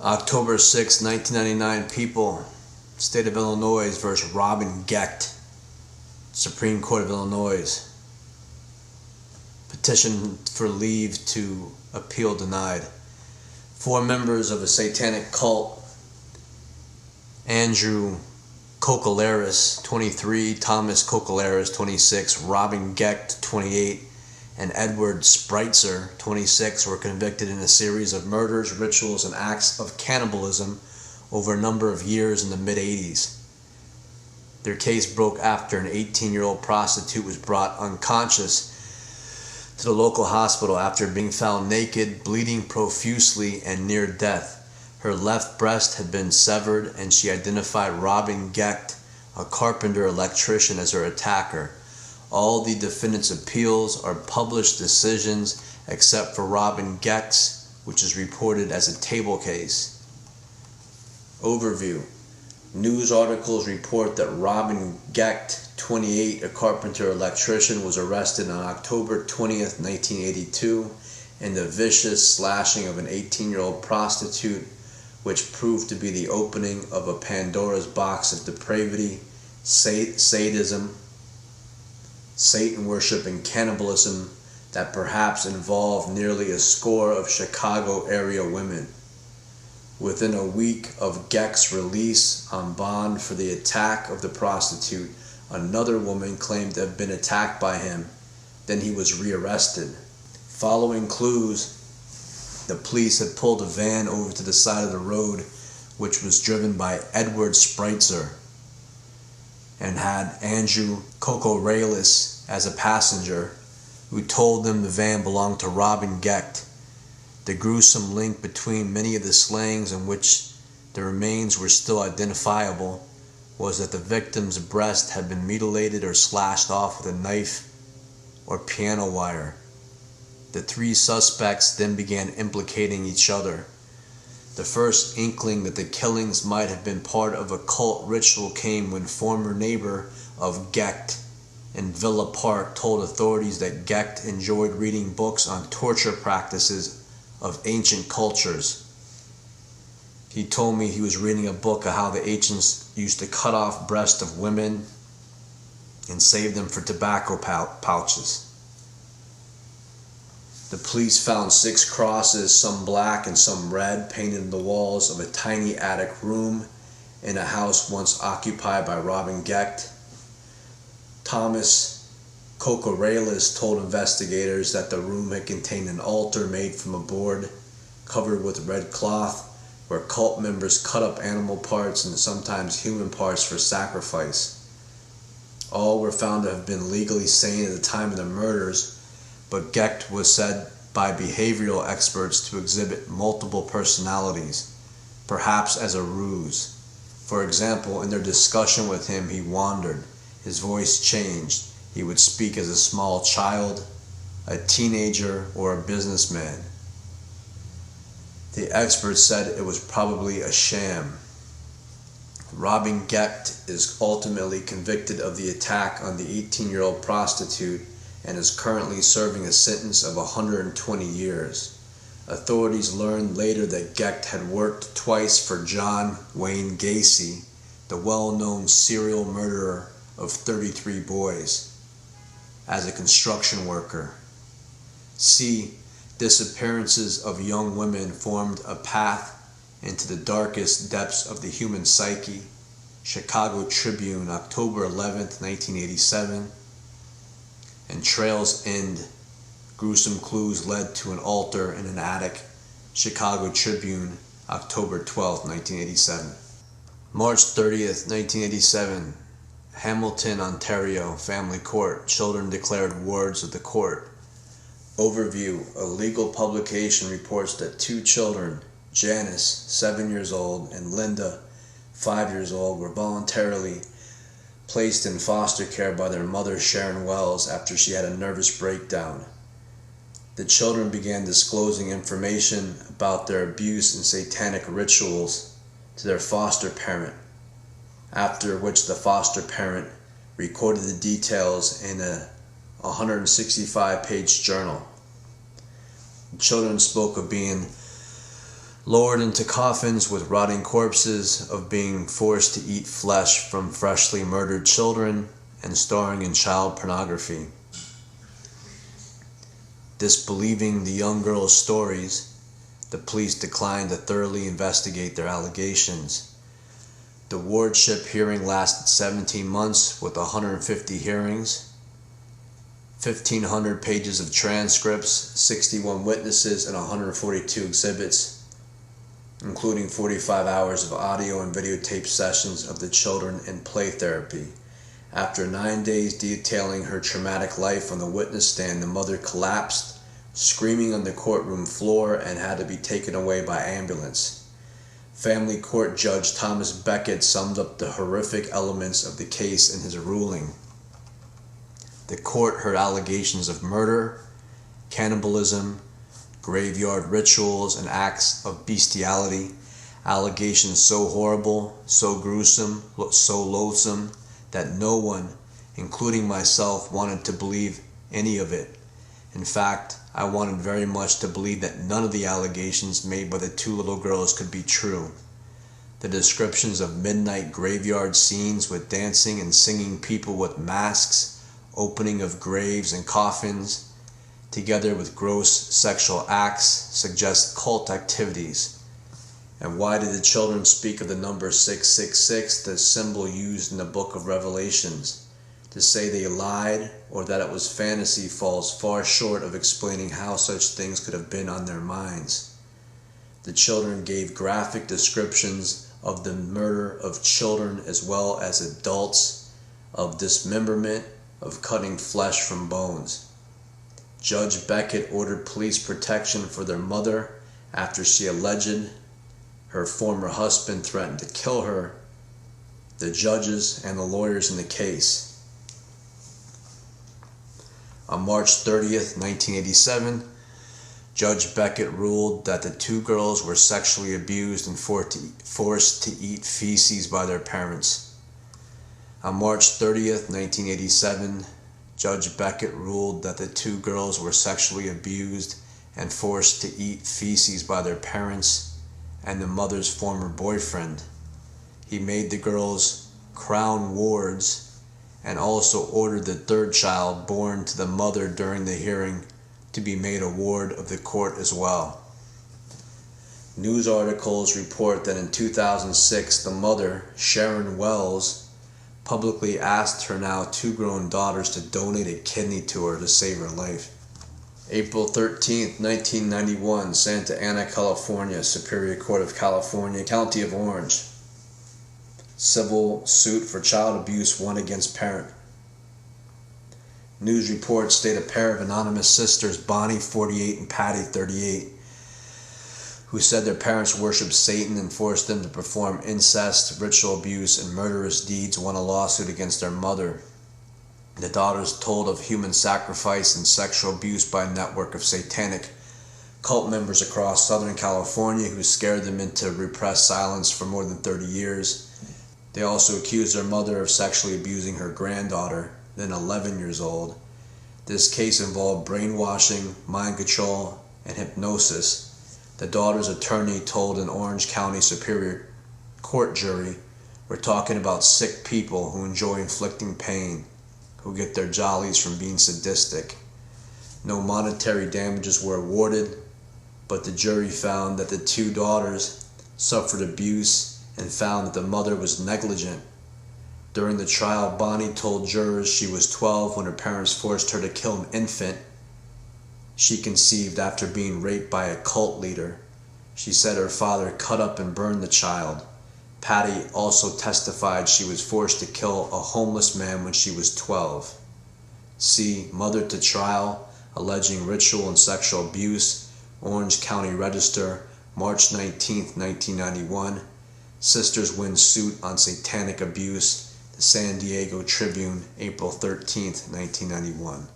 October 6, 1999, People, State of Illinois versus Robin Gecht, Supreme Court of Illinois. Petition for leave to appeal denied. 4 members of a satanic cult, Andrew Kokolaris, 23, Thomas Kokolaris, 26, Robin Gecht, 28, and Edward Spreitzer, 26, were convicted in a series of murders, rituals, and acts of cannibalism over a number of years in the mid-80s. Their case broke after an 18-year-old prostitute was brought unconscious to the local hospital after being found naked, bleeding profusely, and near death. Her left breast had been severed, and she identified Robin Gecht, a carpenter electrician, as her attacker. All the defendants' appeals are published decisions except for Robin Gecht's, which is reported as a table case. Overview. News articles report that Robin Gecht, 28, a carpenter electrician, was arrested on October 20th, 1982 in the vicious slashing of an 18-year-old prostitute, which proved to be the opening of a Pandora's box of depravity, sadism, Satan worship, and cannibalism that perhaps involved nearly a score of Chicago area women. Within a week of Gecht's release on bond for the attack of the prostitute, another woman claimed to have been attacked by him. Then he was rearrested. Following clues, the police had pulled a van over to the side of the road, which was driven by Edward Spreitzer, and had Andrew Kokolaris as a passenger, who told them the van belonged to Robin Gecht. The gruesome link between many of the slayings in which the remains were still identifiable was that the victim's breast had been mutilated or slashed off with a knife or piano wire. The 3 suspects then began implicating each other. The first inkling that the killings might have been part of a cult ritual came when former neighbor of Gecht in Villa Park told authorities that Gecht enjoyed reading books on torture practices of ancient cultures. He told me he was reading a book of how the ancients used to cut off breasts of women and save them for tobacco pouches. The police found 6 crosses, some black and some red, painted in the walls of a tiny attic room in a house once occupied by Robin Gecht. Thomas Kokolaris told investigators that the room had contained an altar made from a board covered with red cloth, where cult members cut up animal parts and sometimes human parts for sacrifice. All were found to have been legally sane at the time of the murders, but Gecht was said by behavioral experts to exhibit multiple personalities, perhaps as a ruse. For example, in their discussion with him, he wandered. His voice changed. He would speak as a small child, a teenager, or a businessman. The experts said it was probably a sham. Robin Gecht is ultimately convicted of the attack on the 18-year-old prostitute and is currently serving a sentence of 120 years. Authorities learned later that Gecht had worked twice for John Wayne Gacy, the well-known serial murderer of 33 boys, as a construction worker. C. Disappearances of young women formed a path into the darkest depths of the human psyche. Chicago Tribune, October 11th, 1987. And Trails End. Gruesome clues led to an altar in an attic. Chicago Tribune, October 12th, 1987. March 30th, 1987. Hamilton, Ontario, Family Court. Children declared wards of the court. Overview. A legal publication reports that 2 children, Janice, 7 years old, and Linda, 5 years old, were voluntarily placed in foster care by their mother, Sharon Wells, after she had a nervous breakdown. The children began disclosing information about their abuse and satanic rituals to their foster parent, after which the foster parent recorded the details in a 165-page journal. The children spoke of being lowered into coffins with rotting corpses, of being forced to eat flesh from freshly murdered children, and starring in child pornography. Disbelieving the young girl's stories, the police declined to thoroughly investigate their allegations. The wardship hearing lasted 17 months with 150 hearings, 1,500 pages of transcripts, 61 witnesses, and 142 exhibits, including 45 hours of audio and videotape sessions of the children in play therapy. After 9 days detailing her traumatic life on the witness stand, the mother collapsed, screaming on the courtroom floor, and had to be taken away by ambulance. Family Court Judge Thomas Beckett summed up the horrific elements of the case in his ruling. The court heard allegations of murder, cannibalism, graveyard rituals, and acts of bestiality, allegations so horrible, so gruesome, so loathsome, that no one, including myself, wanted to believe any of it. In fact, I wanted very much to believe that none of the allegations made by the two little girls could be true. The descriptions of midnight graveyard scenes with dancing and singing people with masks, opening of graves and coffins, together with gross sexual acts, suggest cult activities. And why did the children speak of the number 666, the symbol used in the book of Revelations? To say they lied or that it was fantasy falls far short of explaining how such things could have been on their minds. The children gave graphic descriptions of the murder of children as well as adults, of dismemberment, of cutting flesh from bones. Judge Beckett ordered police protection for their mother after she alleged her former husband threatened to kill her, the judges, and the lawyers in the case. On March 30th, 1987, Judge Beckett ruled that the two girls were sexually abused and forced to eat feces by their parents. On March 30th, 1987, Judge Beckett ruled that the two girls were sexually abused and forced to eat feces by their parents and the mother's former boyfriend. He made the girls crown wards and also ordered the third child born to the mother during the hearing to be made a ward of the court as well. News articles report that in 2006, the mother, Sharon Wells, publicly asked her now two grown daughters to donate a kidney to her to save her life. April 13, 1991, Santa Ana, California, Superior Court of California, County of Orange. Civil suit for child abuse won against parent. News reports state a pair of anonymous sisters, Bonnie, 48, and Patty, 38, who said their parents worshipped Satan and forced them to perform incest, ritual abuse, and murderous deeds, won a lawsuit against their mother. The daughters told of human sacrifice and sexual abuse by a network of satanic cult members across Southern California who scared them into repressed silence for more than 30 years. They also accused their mother of sexually abusing her granddaughter, then 11 years old. This case involved brainwashing, mind control, and hypnosis. The daughter's attorney told an Orange County Superior Court jury, "We're talking about sick people who enjoy inflicting pain, who get their jollies from being sadistic." No monetary damages were awarded, but the jury found that the two daughters suffered abuse and found that the mother was negligent. During the trial, Bonnie told jurors she was 12 when her parents forced her to kill an infant she conceived after being raped by a cult leader. She said her father cut up and burned the child. Patty also testified she was forced to kill a homeless man when she was 12. See Mother to Trial, alleging ritual and sexual abuse, Orange County Register, March 19, 1991. Sisters win suit on satanic abuse, the San Diego Tribune, April 13, 1991.